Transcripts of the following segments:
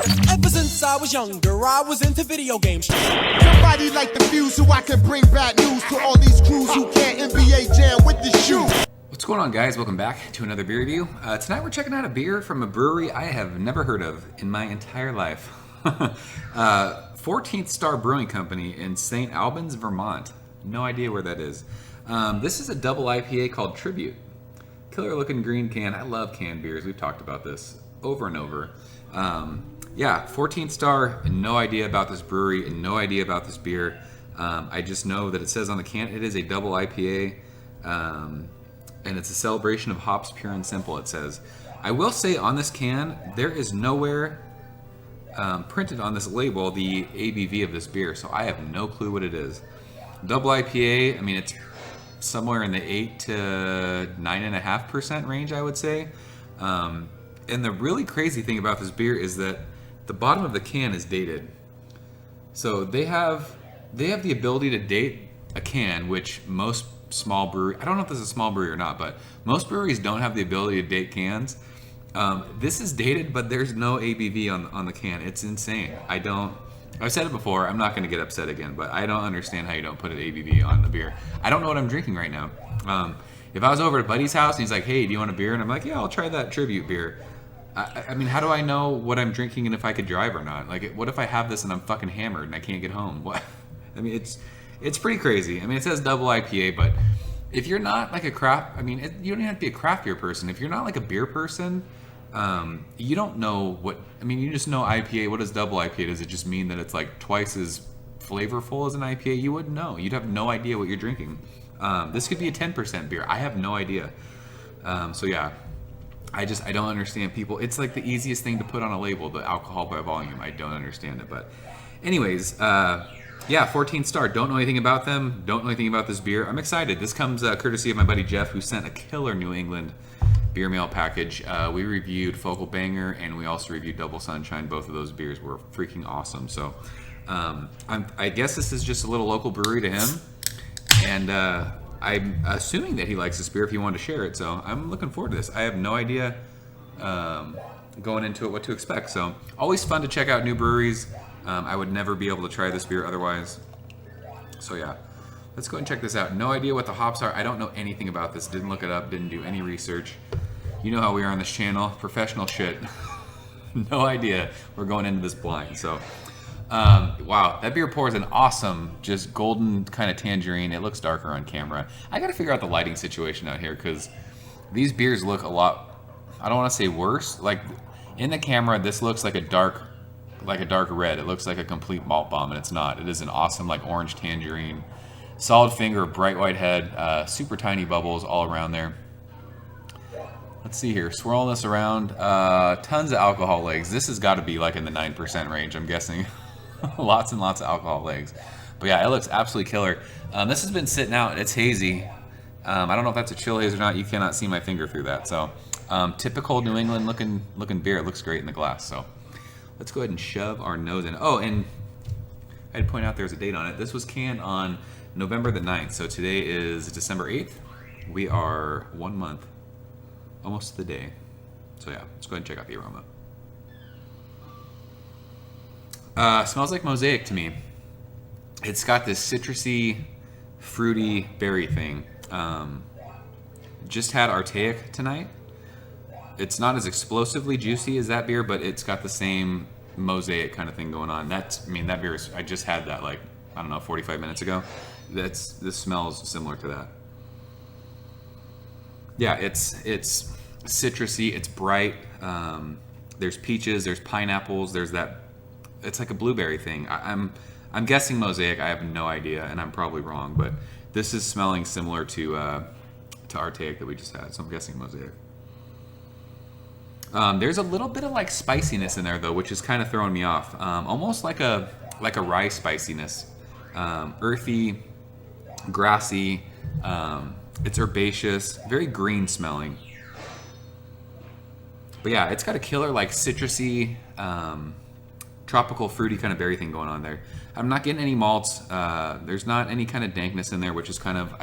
Ever since I was younger, I was into video games. Somebody like the Fuse so I can bring bad news to all these crews who can't NBA jam with the shoe. What's going on, guys? Welcome back to another beer review. Tonight we're checking out a beer from a brewery I have never heard of in my entire life. 14th Star Brewing Company in St. Albans, Vermont. No idea where that is. This is a double IPA called Tribute. Killer looking green can. I love canned beers. We've talked about this over and over. Yeah, 14th Star, no idea about this brewery and no idea about this beer. I just know that it says on the can it is a double IPA. And it's a celebration of hops, pure and simple, it says. I will say on this can, there is nowhere printed on this label the ABV of this beer, so I have no clue what it is. Double IPA, I mean, it's somewhere in the 8 to 9.5% range, I would say. And the really crazy thing about this beer is that the bottom of the can is dated. So they have the ability to date a can, which most small brewery, I don't know if this is a small brewery or not, but most breweries don't have the ability to date cans. This is dated, but there's no ABV on the can. It's insane. I've said it before, I'm not going to get upset again, but I don't understand how you don't put an ABV on the beer. I don't know what I'm drinking right now. If I was over at a buddy's house and he's like, hey, do you want a beer? And I'm like, yeah, I'll try that Tribute beer. I mean, how do I know what I'm drinking and if I could drive or not? Like, what if I have this and I'm fucking hammered and I can't get home? What? I mean, it's pretty crazy. I mean, it says double IPA, but if you're not like a craft, I mean, you don't even have to be a craft beer person. If you're not like a beer person, you don't know what, I mean, you just know IPA. What does double IPA? Does it just mean that it's like twice as flavorful as an IPA? You wouldn't know. You'd have no idea what you're drinking. This could be a 10% beer. I have no idea. So yeah, I don't understand people. It's like the easiest thing to put on a label, the alcohol by volume. I don't understand it, but anyways, yeah, 14th Star. Don't know anything about them. Don't know anything about this beer. I'm excited. This comes courtesy of my buddy Jeff, who sent a killer New England beer mail package. We reviewed Focal Banger, and we also reviewed Double Sunshine. Both of those beers were freaking awesome. So I guess this is just a little local brewery to him, and I'm assuming that he likes this beer if he wanted to share it. So I'm looking forward to this. I have no idea going into it what to expect. So always fun to check out new breweries. I would never be able to try this beer otherwise. So yeah, let's go ahead and check this out. No idea what the hops are. I don't know anything about this. Didn't look it up. Didn't do any research. You know how we are on this channel. Professional shit. No idea. We're going into this blind. So, wow. That beer pours an awesome, just golden kind of tangerine. It looks darker on camera. I got to figure out the lighting situation out here because these beers look a lot, I don't want to say worse. Like in the camera, this looks like a dark red. It looks like a complete malt bomb, and it's not. It is an awesome like orange tangerine, solid finger, bright white head, super tiny bubbles all around there. Let's see here, swirling this around, tons of alcohol legs. This has got to be like in the 9% range, I'm guessing. Lots and lots of alcohol legs. But yeah, it looks absolutely killer. This has been sitting out. It's hazy. I don't know if that's a chill haze or not. You cannot see my finger through that. So typical New England looking beer. It looks great in the glass. So let's go ahead and shove our nose in. Oh, and I'd point out there's a date on it. This was canned on November the 9th. So today is December 8th. We are 1 month, almost to the day. So yeah, let's go ahead and check out the aroma. Smells like Mosaic to me. It's got this citrusy, fruity berry thing. Just had Artaic tonight. It's not as explosively juicy as that beer, but it's got the same Mosaic kind of thing going on. That beer is, I just had that like, I don't know, 45 minutes ago. This smells similar to that. Yeah, it's citrusy, it's bright. There's peaches, there's pineapples, there's that, it's like a blueberry thing. I'm guessing Mosaic, I have no idea, and I'm probably wrong, but this is smelling similar to Artaic that we just had, so I'm guessing Mosaic. There's a little bit of like spiciness in there though, which is kind of throwing me off. Almost like a rye spiciness, earthy, grassy. It's herbaceous, very green smelling. But yeah, it's got a killer like citrusy, tropical fruity kind of berry thing going on there. I'm not getting any malts. There's not any kind of dankness in there, which is kind of,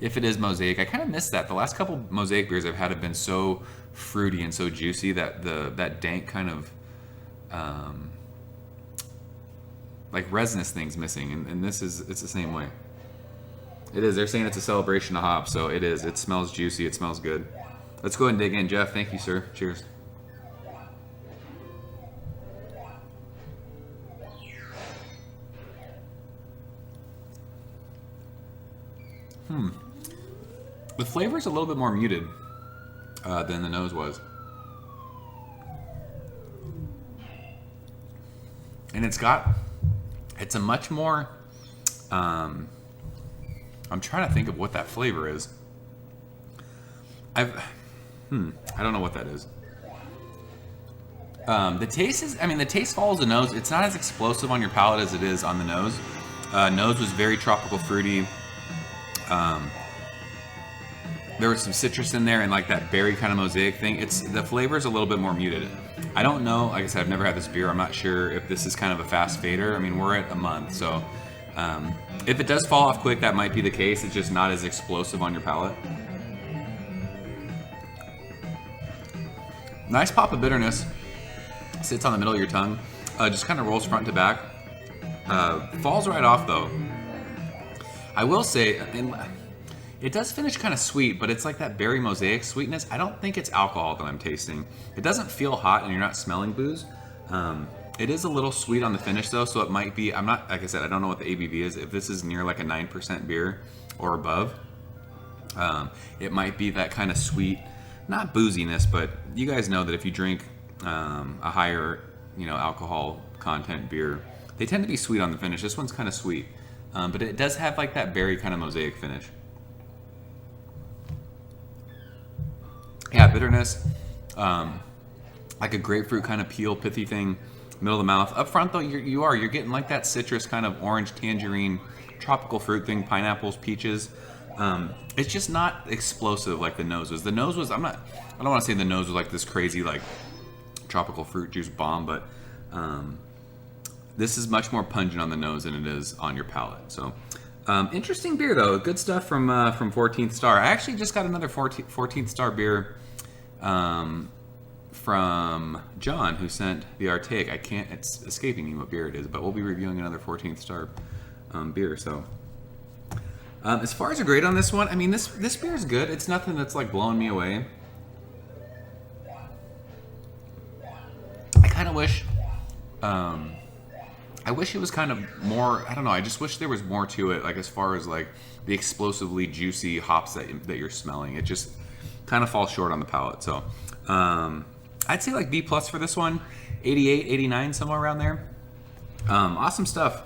if it is Mosaic, I kind of miss that. The last couple Mosaic beers I've had have been so fruity and so juicy that that dank kind of like resinous things missing, and it's the same way. It is. They're saying it's a celebration of hops, so it is. It smells juicy. It smells good. Let's go ahead and dig in, Jeff. Thank you, sir. Cheers. The flavor's a little bit more muted than the nose was. And it's a much more, I'm trying to think of what that flavor is. I don't know what that is. The taste follows the nose. It's not as explosive on your palate as it is on the nose. Nose was very tropical fruity. There was some citrus in there and like that berry kind of mosaic thing. The flavor is a little bit more muted. I don't know. Like I said, I've never had this beer. I'm not sure if this is kind of a fast fader. I mean, we're at a month, so if it does fall off quick, that might be the case. It's just not as explosive on your palate. Nice pop of bitterness. Sits on the middle of your tongue. Just kind of rolls front to back. Falls right off though. I will say, it does finish kind of sweet, but it's like that berry mosaic sweetness. I don't think it's alcohol that I'm tasting. It doesn't feel hot and you're not smelling booze. It is a little sweet on the finish though, so it might be, I'm not, like I said, I don't know what the ABV is. If this is near like a 9% beer or above, it might be that kind of sweet, not booziness, but you guys know that if you drink a higher, alcohol content beer, they tend to be sweet on the finish. This one's kind of sweet, but it does have like that berry kind of mosaic finish. Yeah, bitterness, like a grapefruit kind of peel, pithy thing, middle of the mouth. Up front though, you're getting like that citrus kind of orange, tangerine, tropical fruit thing, pineapples, peaches. It's just not explosive like the nose was. The nose was, I don't want to say the nose was like this crazy like tropical fruit juice bomb, but this is much more pungent on the nose than it is on your palate. So interesting beer though, good stuff from 14th Star. I actually just got another 14th Star beer from John, who sent the Archaic. It's escaping me what beer it is, but we'll be reviewing another 14th Star beer. So as far as a grade on this one, I mean, this beer is good. It's nothing that's like blowing me away. I kind of wish, I wish it was kind of more, I don't know, I just wish there was more to it, like as far as like the explosively juicy hops that you're smelling. It just kind of falls short on the palate. So I'd say like B+ for this one, 88, 89, somewhere around there. Awesome stuff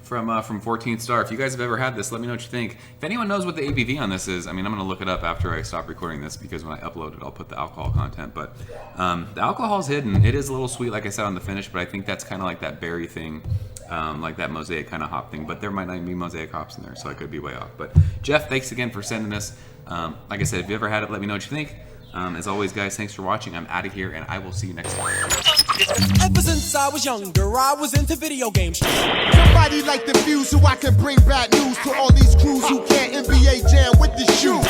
from 14th Star. If you guys have ever had this, let me know what you think. If anyone knows what the ABV on this is, I mean, I'm going to look it up after I stop recording this, because when I upload it, I'll put the alcohol content. But the alcohol's hidden. It is a little sweet, like I said, on the finish, but I think that's kind of like that berry thing, like that mosaic kind of hop thing. But there might not even be mosaic hops in there, so I could be way off. But Jeff, thanks again for sending this. Like I said, if you ever had it, let me know what you think. As always, guys, thanks for watching. I'm out of here, and I will see you next time. Ever since I was younger, I was into video games. Somebody like the Fuse, so I can bring bad news to all these crews who can't NBA jam with the shoe.